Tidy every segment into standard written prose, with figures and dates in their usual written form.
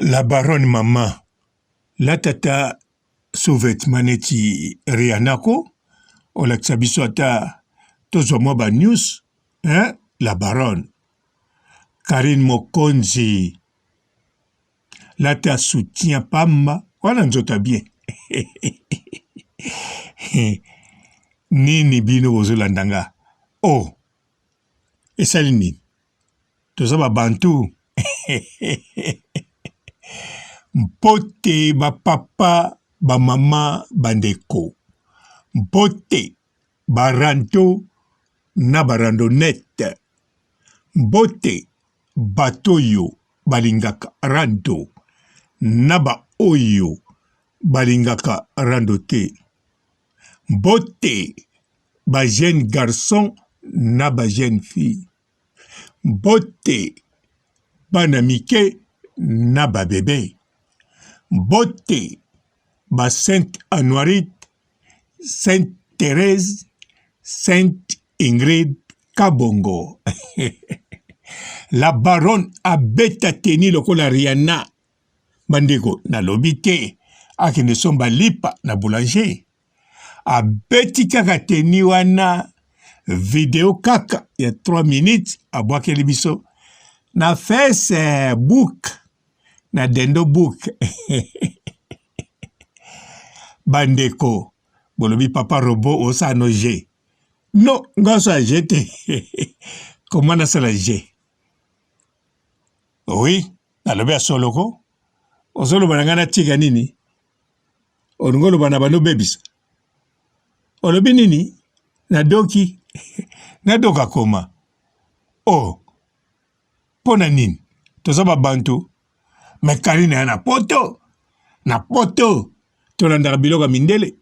La baronne maman, la tata sous-vêtement neti Rihanako, o la tsabiso ata tozo ba news, hein, la baronne. Karine Mokonzi, la ta soutient Pamba, wana nzota bien. Nini bino bozolandanga. Oh, esali nini? Toza ba bantu. Mpote ba papa, ba mama, bandeko. Mpote baranto na barandonete. Mpote batoyo balingaka rando. Naba oyo balingaka rando te. Mpote ba jeune garçon na ba jeune fille. Mpote bana mike na ba bébé. Mpote ba Sainte Anoirite, Sainte Thérèse, Sainte Ingrid Kabongo. La baronne abeta teni lokola Rihanna. Bandeko na lobite akende somba lipa na boulanger. Abeti kaka teni wana video kaka ya 3 minutes abwakeli biso na Facebook na dendo book. Bandeko bolobi papa robot osa no G. Non, ngosa jete. Comment na sala G? Oui, nalobi asoloko. Osolo banangana tika nini? Onungolo bana bano babies. Olobi nini? Na doki. Na doka koma. Oh. Pona nini? Tozaba bantu. Me Karine na poto. Na poto. Tolanda biloga mindele.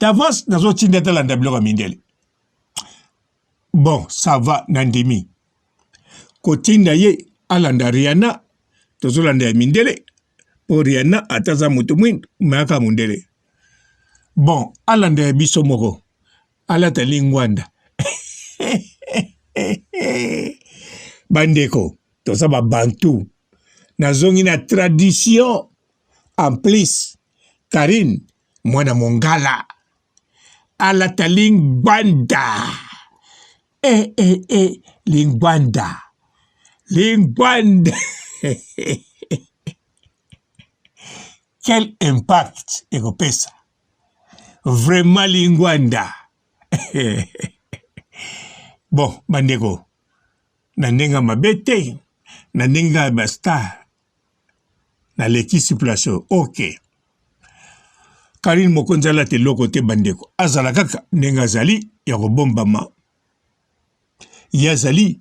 D'avance, nazo tinda talanda biloga mindele. Bon, ça va, nandimi. Kotinda ye, alanda Rihanna. Tozolanda mindele. Pour Rihanna, ataza mutumwin, maka mundele. Bon, alanda biso moko. Alata lingwanda. Bandeko, tozaba bantu. Nazongi na tradition. En plus, Karine, mwana mongala. Alata lingwanda. Lingwanda. Lingwanda. Quel impact ekopesa. Vraiment lingwanda. Bon, bandeko. Nandenga mabete. Nandenga basta. Na leki situation. Ok. Karine Mokonzi ala te loko te bandeko. Azala kaka nenga zali ya kobombama. Yazali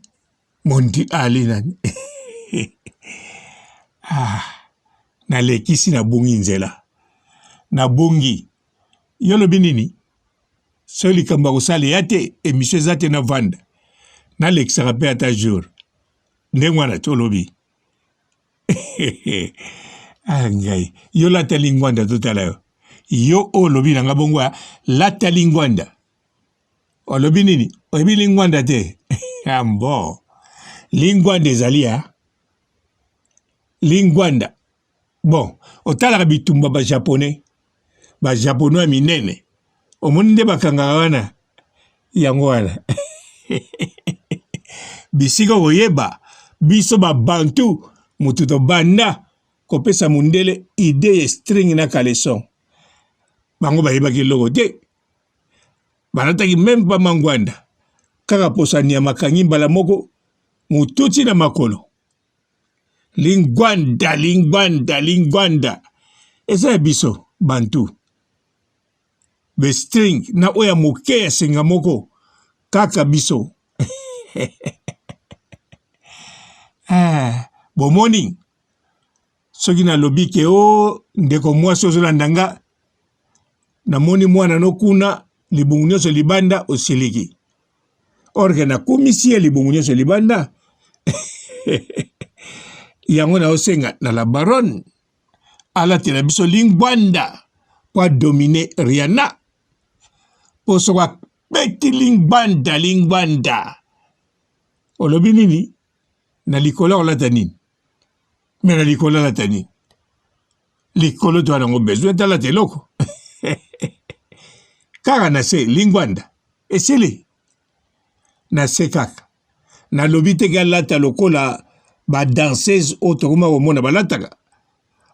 mondi ali nani. Na lekisi na bungi nzela. Na bungi. Yolo binini. Soli kamba kusali yate emiswe zate na vanda. Na lekisa rape ata jour. Ndengwana tolobi. Angai. Yo lata lingwanda tutala yo. Yo olobi na ngabongwa lata lingwanda. Olobi nini? Obi lingwanda te. Ambo. Lingwanda ezalia. Lingwanda. Bon. Otala bitumba ba japonais. Ba japonais minene. Omonde bakanga wana. Yango wana. Bisiko koyeba. Biso ba bantu. Mututo banda. Kopesa mundele ide string na kaleson. Bango bayeba ki logo te. Banataki même pas mangwanda. Kaka posani ya makangi mbala moko. Mututi na makolo. Lingwanda, lingwanda, lingwanda. Esa ya biso, bantu. Be string na oya moke ya senga moko. Kaka biso. Bon morning. Soki na lobi ke o ndeko mwasi ozolandanga. Na moni mwana no kuna libungu nyonso libanda osiliki. Orge na kumisi ya libungu nyonso libanda. Yango na osenga na la baronne. Ala tena biso lingwanda. Kwa dominer Rihanna. Poso kwa peti lingwanda, lingwanda. Olobi nini? Na likola olata nini? Me na likola olata nini? likolo to nango besoin tala te loko kaka na se lingwanda esili na se kaka na lobi te galata lokola ba danseuse o tokoma komona balataka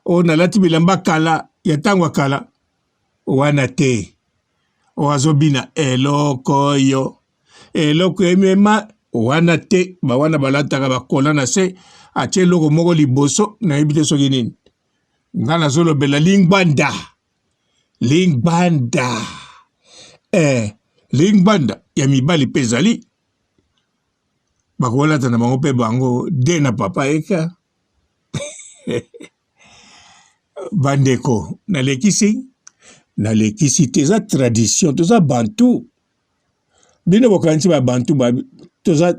o nalati bilamba kala ya ntango kala wana te o azobina eloko yo eloko emema wana te bawana balataka bakola na se atie eloko moko liboso nayebi te soki nini nga nazolobela lingbanda lingbanda ya mibali mpe ezali bakolata na bango mpe bango de na papa eka bandeko nalekisi te eza tradition toza bantu bino bokanisi babantu toza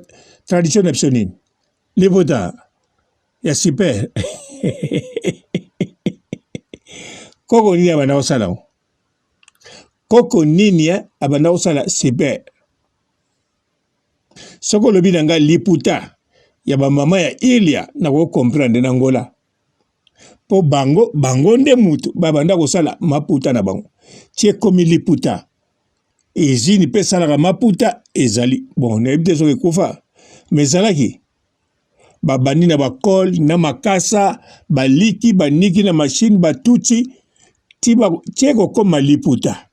tradition na biso nini liputa ya super koko nini abanda kosala ngo koko nini abanda kosala super soko olobi na nga liputa ya bamama ya ilia nakokomprendre na ngola po bango nde mutu babanda kosala maputa na bango tie komi liputa ezini mpe esalaka maputa ezali bon nayebi te soki ekufa me ezalaki babandi na bakole na makasa baliki baniki na mashine batuti tie kokoma liputa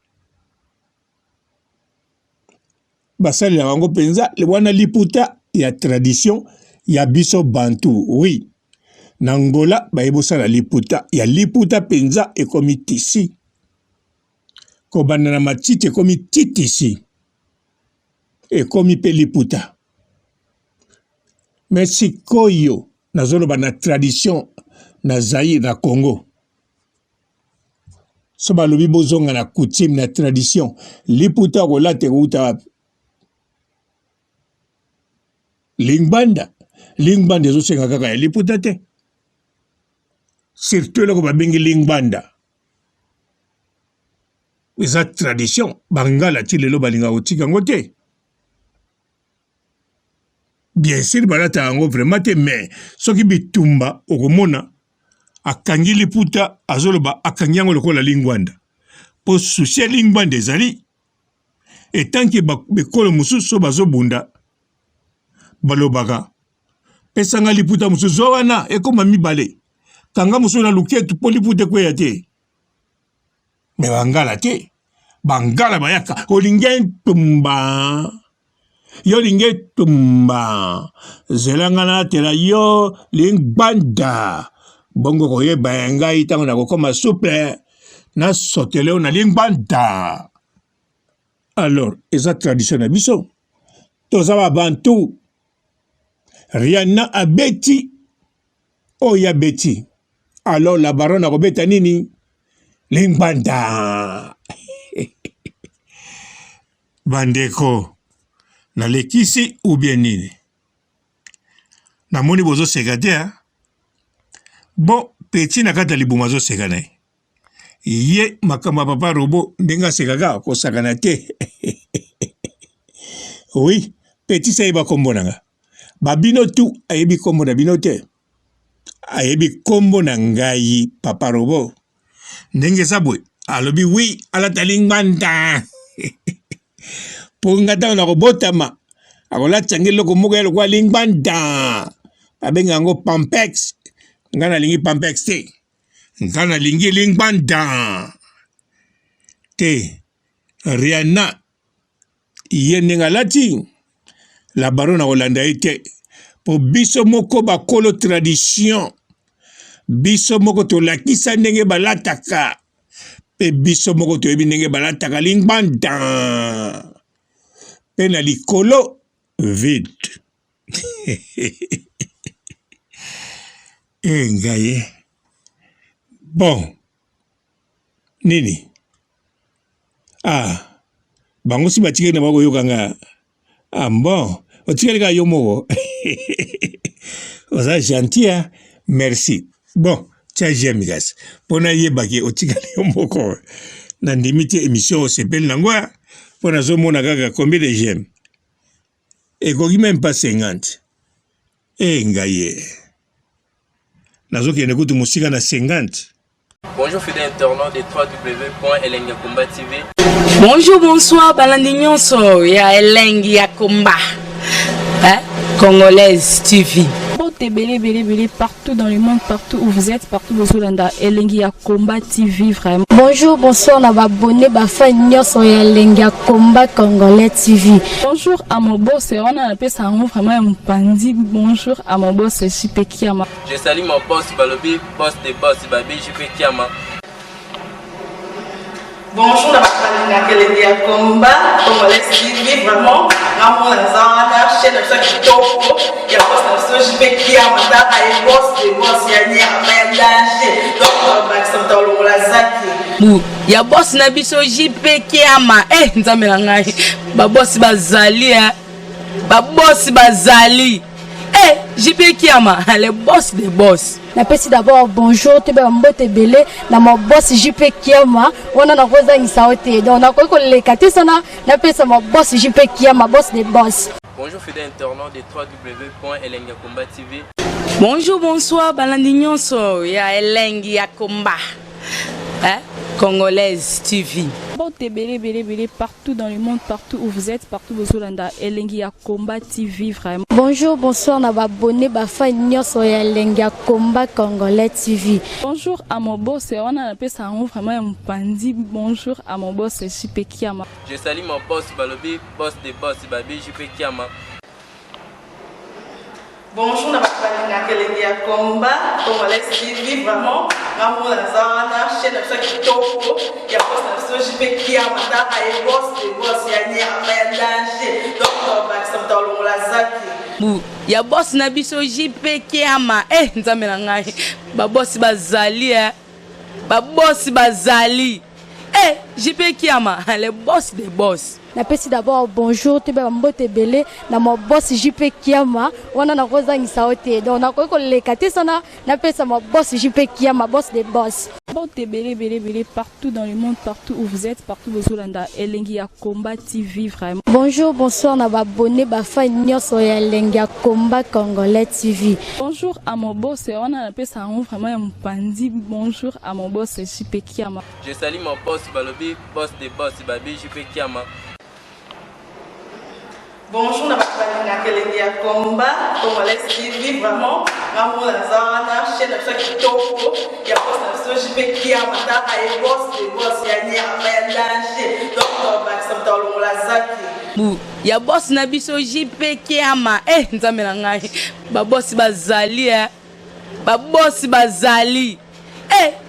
basalela bango mpenza wana liputa ya tradition ya biso bantu oui na ngola bayebosala liputa ya liputa mpenza ekomi tisi kobanda na matiti ekomi titisi ekomi mpe liputa me sikoyo nazoloba na tradition na Zaïre na Congo so balobi bozonga na coutume na tradition liputa kolata ekouta wapi lingbanda ezosenga kaka ya liputa te surtout eloko babengi lingbanda eza tradition bangala ti lelo balingaka kotika yango te bien sûr balata yango vraiment te mais soki bitumba okomona akangi liputa azoloba akangi yango lokola lingwanda mpo susi ya lingwanda ezali etanke bekolo mosusu so bazobunda balobaka pesanga liputa mosusu wana ekoma mibale kanga mosusu na luketu mpo liputa ekweya te me bangala te bangala bayaka olingi ntumba yo olingi ntumba zelanga natela yo lingbanda bongo koyeba ya ngai ntango nakokoma souple nasotele na lingbanda alors eza tradition na biso toza babantu Rihanna abeti oyo abeti alors la baronne akobeta nini lingbanda bandeko nalekisi ou bien nini namoni bozoseka te bon peti na kati ya libumu azoseka na ye makambo ya papa robo ndenge asekaka kosakana te oui peti sayeba kombo nanga babino tu ayebi kombo na bino te ayebi kombo na ngai papa robo ndenge eza boye alobi wi alata lingbanda mpo nga ntango nakobotama akolatisa ngai eloko moko ya lokola lingbanda babenga yango pampex nga nalingi pampex te nga nalingi lingbanda te Rihanna ye ndenge alati la baronne akolanda ye te mpo biso moko bakolo tradition biso moko tolakisa ndenge balataka mpe biso moko toyebi ndenge balataka lingbanda mpe na likolo vide ngai bon nini bango si batikeli na bakoyokanga bon otikeli kaka yo moko oza gentil merci bon tia jemi kasi mpo nayebaki otikali yo moko na ndimi te émission osepeli nango mpo nazomona kaka combien de gem ekoki même pas 50 ngai ye nazokende kutu mosika na 50 Bonjour fidèles internautes de www.elengiakomba TV. Bonjour, bonsoir, balandi nyonso ya Elengi ya Komba, Congolaise TV. Belé, partout dans le monde, partout où vous êtes, partout où vous êtes, Elengi ya Komba TV, vraiment. Bonjour, bonsoir, on a abonné, fan nyonso ya Elengi ya Komba Congolais TV. Bonjour à mon boss, on a appelé ça vraiment un pandi. Bonjour à mon boss, JP Kiama. Je salue mon boss Balobi, boss des boss, Babi JP Kiama. Bonjour, la Elengi ya Komba Congolais TV, vraiment. Ramon Lazana, chaîne de ça qui topo, il y a pas de JP Kiama, t'as un boss des boss, il y a un danger. Donc, on va accepter le Lazaki. Ya boss na biso JP Kiama, nzambe na ngai. Ba boss bazali, ba boss bazali. JP Kiama, le boss des boss. Napesi d'abord bonjour, tu es mbote belé, na mon boss JP Kiama, on a rosa insaote. Donc, on a quoi les katisana, napesi mon boss JP Kiama, boss des boss. Bonjour fidèles internautes de www.elengiakomba TV. Bonjour, bonsoir, balandi nyonso ya Elengi ya Komba, Congolaise TV. Belé, partout dans le monde, partout où vous êtes, partout où vous êtes, Elengi ya Komba TV, vraiment. Bonjour, bonsoir, on a abonné, fan nyonso ya Elengi ya Komba Congolais TV. Bonjour à mon boss, on a appelé ça vraiment un pandi. Bonjour à mon boss, JP Kiama. Je salue mon boss Balobi, boss des boss, Babi JP Kiama. Bonjour, la Elengi ya Komba Congolais TV, vraiment. Ramon Lazana, chaîne de ça qui topo, il y a pas de JP Kiama, t'as un boss des boss, il y a un danger. Donc, on va accepter le Lazaki. Ya boss na biso JP Kiama, nzambe na ngai. Ba boss bazali, ba boss bazali. JP Kiama, le boss des boss. Napesi d'abord bonjour, tu es mbote belé, na mon boss JP Kiama, on a rosa insaote. Donc, on a quoi les katisana, napesi mon boss JP Kiama, boss des boss. Belé, partout dans le monde, partout où vous êtes, partout où vous êtes, Elengi ya Komba TV, vraiment. Bonjour, bonsoir, on a abonné, fan nyonso ya Elengi ya Komba Congolais TV. Bonjour à mon boss, on a appelé ça vraiment un pandi. Bonjour à mon boss, JP Kiama. Je salue mon boss Balobi, boss des boss, Babi JP Kiama. Bonjour, la Elengi ya Komba Congolais TV, vraiment. Ramon Lazana, chaîne de ça qui topo, il y a pas de JP Kiama, t'as un boss des boss, il y a un danger. Donc, on va accepter le Lazaki. Ya boss na biso JP Kiama, nzambe na ngai. Ba boss bazali, ba boss bazali.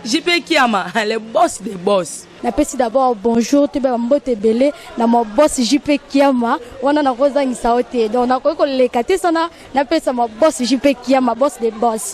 JP Kiama, le boss des boss. Napesi d'abord bonjour, tu es mbote belé, na mon boss JP Kiama, on a rosa insaote. Donc, on a quoi les katisana, napesi mon boss JP Kiama, boss des boss.